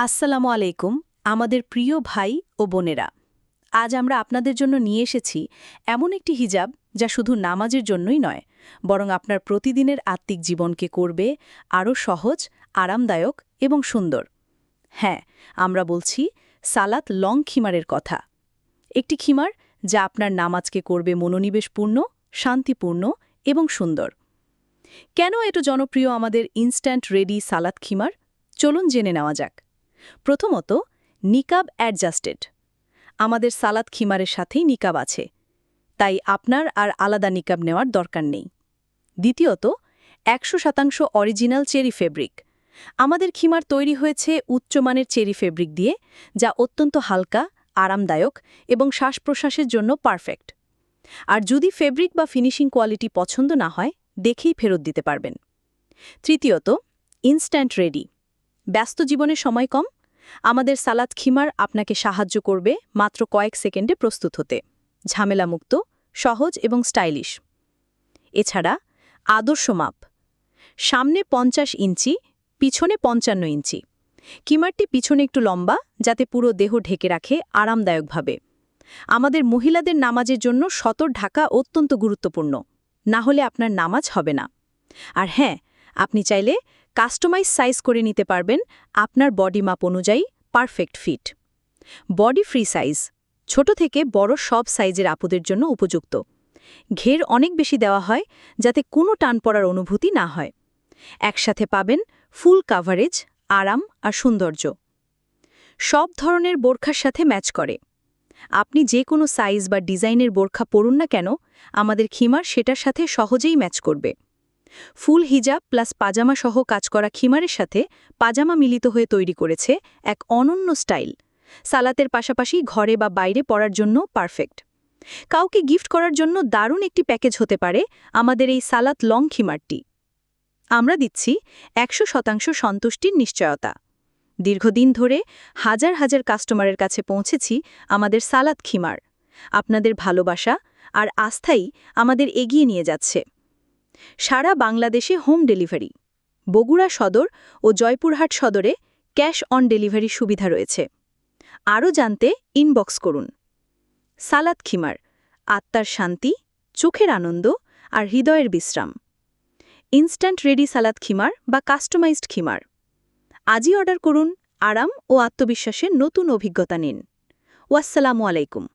আসসালামু আলাইকুম আমাদের প্রিয় ভাই ও বোনেরা। আজ আমরা আপনাদের জন্য নিয়ে এসেছি এমন একটি হিজাব যা শুধু নামাজের জন্যই নয়, বরং আপনার প্রতিদিনের আত্মিক জীবনকে করবে আরও সহজ, আরামদায়ক এবং সুন্দর। হ্যাঁ, আমরা বলছি সালাত লং খিমারের কথা। একটি খিমার যা আপনার নামাজকে করবে মনোনিবেশপূর্ণ, শান্তিপূর্ণ এবং সুন্দর। কেন এত জনপ্রিয় আমাদের ইনস্ট্যান্ট রেডি সালাত খিমার? চলুন জেনে নেওয়া যাক। প্রথমত, নিকাব অ্যাডজাস্টেড। আমাদের সালাত খিমারের সাথেই নিকাব আছে, তাই আপনার আর আলাদা নিকাব নেওয়ার দরকার নেই। দ্বিতীয়ত, 100% অরিজিনাল চেরি ফেব্রিক। আমাদের খিমার তৈরি হয়েছে উচ্চমানের চেরি ফেব্রিক দিয়ে, যা অত্যন্ত হালকা, আরামদায়ক এবং শ্বাস-প্রশ্বাসের জন্য পারফেক্ট। আর যদি ফেব্রিক বা ফিনিশিং কোয়ালিটি পছন্দ না হয়, দেখেই ফেরত দিতে পারবেন। তৃতীয়ত, ইনস্ট্যান্ট রেডি। ব্যস্ত জীবনের সময় কম, আমাদের সালাত খিমার আপনাকে সাহায্য করবে মাত্র কয়েক সেকেন্ডে প্রস্তুত হতে। ঝামেলামুক্ত, সহজ এবং স্টাইলিশ। এছাড়া আদর্শ মাপ, সামনে 50 ইঞ্চি, পিছনে 55 ইঞ্চি। কিমারটি পিছনে একটু লম্বা, যাতে পুরো দেহ ঢেকে রাখে আরামদায়কভাবে। আমাদের মহিলাদের নামাজের জন্য সতর ঢাকা অত্যন্ত গুরুত্বপূর্ণ, না হলে আপনার নামাজ হবে না। আর হ্যাঁ, আপনি চাইলে কাস্টমাইজ সাইজ করে নিতে পারবেন আপনার বডি মাপ অনুযায়ী, perfect fit. Body free size, ছোট থেকে বড় সব সাইজের আপুদের জন্য উপযুক্ত। ঘের অনেক বেশি দেওয়া হয়, যাতে কোনো টান পড়ার অনুভূতি না হয়। একসাথে পাবেন ফুল কাভারেজ, আরাম আর সৌন্দর্য। সব ধরনের বোরখার সাথে ম্যাচ করে। আপনি যে কোনো সাইজ বা ডিজাইনের বোরখা পরুন না কেন, আমাদের খিমার সেটার সাথে সহজেই ম্যাচ করবে। ফুল হিজাব প্লাস পাজামা সহ কাজ করা খিমারের সাথে পাজামা মিলিত হয়ে তৈরি করেছে এক অনন্য স্টাইল। সালাতের পাশাপাশি ঘরে বা বাইরে পরার জন্য পারফেক্ট। কাউকে গিফট করার জন্য দারুণ একটি প্যাকেজ হতে পারে আমাদের এই সালাত লং খিমারটি। আমরা দিচ্ছি 100% সন্তুষ্টির নিশ্চয়তা। দীর্ঘদিন ধরে হাজার হাজার কাস্টমারের কাছে পৌঁছেছি আমাদের সালাত খিমার। আপনাদের ভালোবাসা আর আস্থাই আমাদের এগিয়ে নিয়ে যাচ্ছে। সারা বাংলাদেশে হোম ডেলিভারি। বগুড়া সদর ও জয়পুরহাট সদরে ক্যাশ অন ডেলিভারি সুবিধা রয়েছে। আরও জানতে ইনবক্স করুন। সালাত খিমার, আত্মার শান্তি, চোখের আনন্দ আর হৃদয়ের বিশ্রাম। ইনস্ট্যান্ট রেডি সালাত খিমার বা কাস্টমাইজড খিমার। আজই অর্ডার করুন, আরাম ও আত্মবিশ্বাসের নতুন অভিজ্ঞতা নিন। ওয়াসসালামু আলাইকুম।